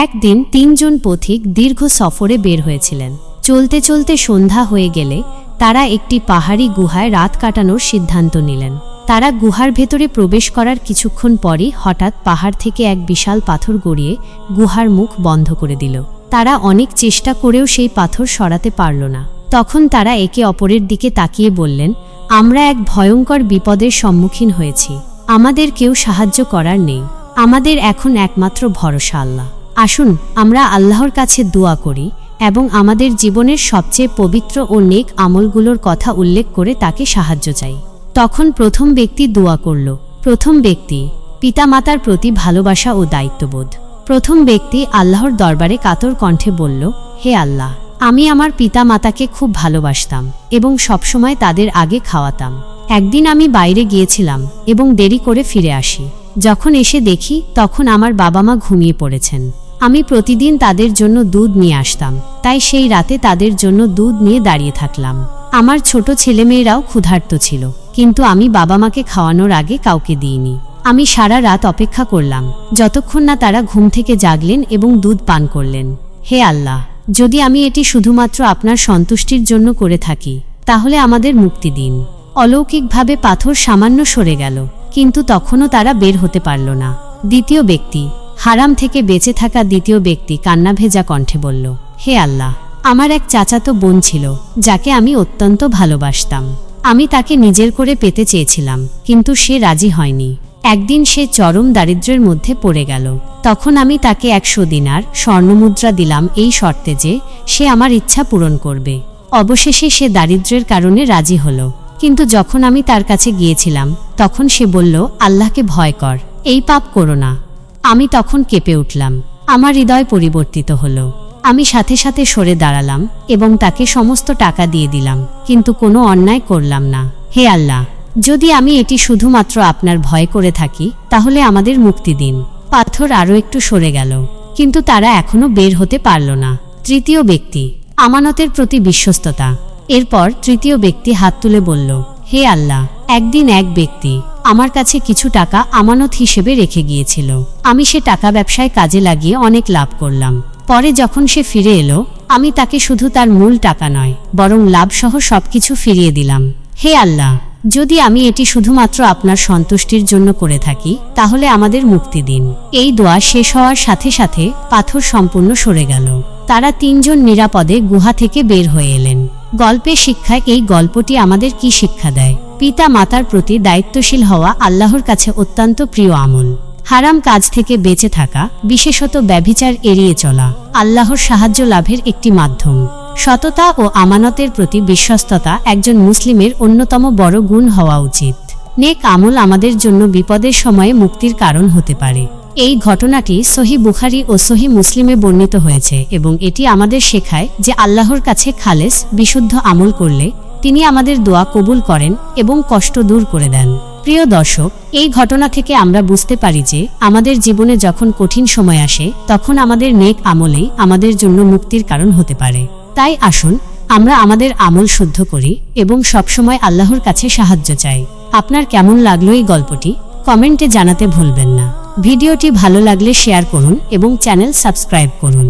একদিন তিনজন পথিক দীর্ঘ সফরে বের হয়েছিলেন। চলতে চলতে সন্ধ্যা হয়ে গেলে তারা একটি পাহাড়ি গুহায় রাত কাটানোর সিদ্ধান্ত নিলেন। তারা গুহার ভেতরে প্রবেশ করার কিছুক্ষণ পরই হঠাৎ পাহাড় থেকে এক বিশাল পাথর গড়িয়ে গুহার মুখ বন্ধ করে দিল। তারা অনেক চেষ্টা করেও সেই পাথর সরাতে পারল না। তখন তারা একে অপরের দিকে তাকিয়ে বললেন, আমরা এক ভয়ঙ্কর বিপদের সম্মুখীন হয়েছি। আমাদের কেউ সাহায্য করার নেই। আমাদের এখন একমাত্র ভরসা আল্লাহ। আসুন আমরা আল্লাহর কাছে দোয়া করি এবং আমাদের জীবনের সবচেয়ে পবিত্র ও নেক আমলগুলোর কথা উল্লেখ করে তাকে সাহায্য চাই। তখন প্রথম ব্যক্তি দোয়া করল। প্রথম ব্যক্তি, পিতামাতার প্রতি ভালোবাসা ও দায়িত্ববোধ। প্রথম ব্যক্তি আল্লাহর দরবারে কাতর কণ্ঠে বলল, হে আল্লাহ, আমি আমার পিতামাতাকে খুব ভালোবাসতাম এবং সবসময় তাদের আগে খাওয়াতাম। একদিন আমি বাইরে গিয়েছিলাম এবং দেরি করে ফিরে আসি। যখন এসে দেখি তখন আমার বাবা মা ঘুমিয়ে পড়েছেন। আমি প্রতিদিন তাদের জন্য দুধ নিয়ে আসতাম, তাই সেই রাতে তাদের জন্য দুধ নিয়ে দাঁড়িয়ে থাকলাম। আমার ছোট ছেলেমেয়েরাও ক্ষুধার্ত ছিল, কিন্তু আমি বাবা মাকে খাওয়ানোর আগে কাউকে দিইনি। আমি সারা রাত অপেক্ষা করলাম যতক্ষণ না তারা ঘুম থেকে জাগলেন এবং দুধ পান করলেন। হে আল্লাহ, যদি আমি এটি শুধুমাত্র আপনার সন্তুষ্টির জন্য করে থাকি তাহলে আমাদের মুক্তি দিন। অলৌকিকভাবে পাথর সামান্য সরে গেল, কিন্তু তখনও তারা বের হতে পারল না। দ্বিতীয় ব্যক্তি, হারাম থেকে বেঁচে থাকা দ্বিতীয় ব্যক্তি কান্না ভেজা কণ্ঠে বলল, হে আল্লাহ, আমার এক চাচাতো বোন ছিল যাকে আমি অত্যন্ত ভালোবাসতাম। আমি তাকে নিজের করে পেতে চেয়েছিলাম, কিন্তু সে রাজি হয়নি। একদিন সে চরম দারিদ্র্যের মধ্যে পড়ে গেল। তখন আমি তাকে 100 দিনার স্বর্ণমুদ্রা দিলাম এই শর্তে যে সে আমার ইচ্ছা পূরণ করবে। অবশেষে সে দারিদ্র্যের কারণে রাজি হলো। কিন্তু যখন আমি তার কাছে গিয়েছিলাম তখন সে বলল, আল্লাহকে ভয় কর, এই পাপ করো না। আমি তখন কেঁপে উঠলাম। আমার হৃদয় পরিবর্তিত হলো। আমি সাথে সাথে সরে দাঁড়ালাম এবং তাকে সমস্ত টাকা দিয়ে দিলাম, কিন্তু কোনো অন্যায় করলাম না। হে আল্লাহ, যদি আমি এটি শুধুমাত্র আপনার ভয় করে থাকি তাহলে আমাদের মুক্তি দিন। পাথর আরও একটু সরে গেল, কিন্তু তারা এখনো বের হতে পারল না। তৃতীয় ব্যক্তি, আমানতের প্রতি বিশ্বস্ততা। এরপর তৃতীয় ব্যক্তি হাত তুলে বলল, হে আল্লাহ, একদিন এক ব্যক্তি আমার কাছে কিছু টাকা আমানত হিসেবে রেখে গিয়েছিল। আমি সে টাকা ব্যবসায় কাজে লাগিয়ে অনেক লাভ করলাম। পরে যখন সে ফিরে এলো, আমি তাকে শুধু তার মূল টাকা নয় বরং লাভসহ সবকিছু ফিরিয়ে দিলাম। হে আল্লাহ, যদি আমি এটি শুধুমাত্র আপনার সন্তুষ্টির জন্য করে থাকি তাহলে আমাদের মুক্তি দিন। এই দোয়া শেষ হওয়ার সাথে সাথে পাথর সম্পূর্ণ সরে গেল। তারা তিনজন নিরাপদে গুহা থেকে বের হয়ে এলেন। গল্পের শিক্ষায় এই গল্পটি আমাদের কি শিক্ষা দেয়? পিতা মাতার প্রতি দায়িত্বশীল হওয়া আল্লাহর কাছে অত্যন্ত প্রিয় আমল। হারাম কাজ থেকে বেঁচে থাকা, বিশেষত ব্যভিচার এড়িয়ে চলা, আল্লাহর সাহায্য লাভের একটি মাধ্যম। সততা ও আমানতের প্রতি বিশ্বস্ততা একজন মুসলিমের অন্যতম বড় গুণ হওয়া উচিত। নেক আমল আমাদের জন্য বিপদের সময়ে মুক্তির কারণ হতে পারে। এই ঘটনাটি সহিহ বুখারী ও সহিহ মুসলিমে বর্ণিত হয়েছে এবং এটি আমাদের শেখায় যে আল্লাহর কাছে খালেস বিশুদ্ধ আমল করলে তিনি আমাদের দোয়া কবুল করেন এবং কষ্ট দূর করে দেন। প্রিয় দর্শক, এই ঘটনা থেকে আমরা বুঝতে পারি যে আমাদের জীবনে যখন কঠিন সময় আসে তখন আমাদের নেক আমলেই আমাদের জন্য মুক্তির কারণ হতে পারে। তাই আসুন আমরা আমাদের আমল শুদ্ধ করি এবং সবসময় আল্লাহর কাছে সাহায্য চাই। আপনার কেমন লাগলো এই গল্পটি কমেন্টে জানাতে ভুলবেন না। ভিডিওটি ভালো লাগলে শেয়ার করুন এবং চ্যানেল সাবস্ক্রাইব করুন।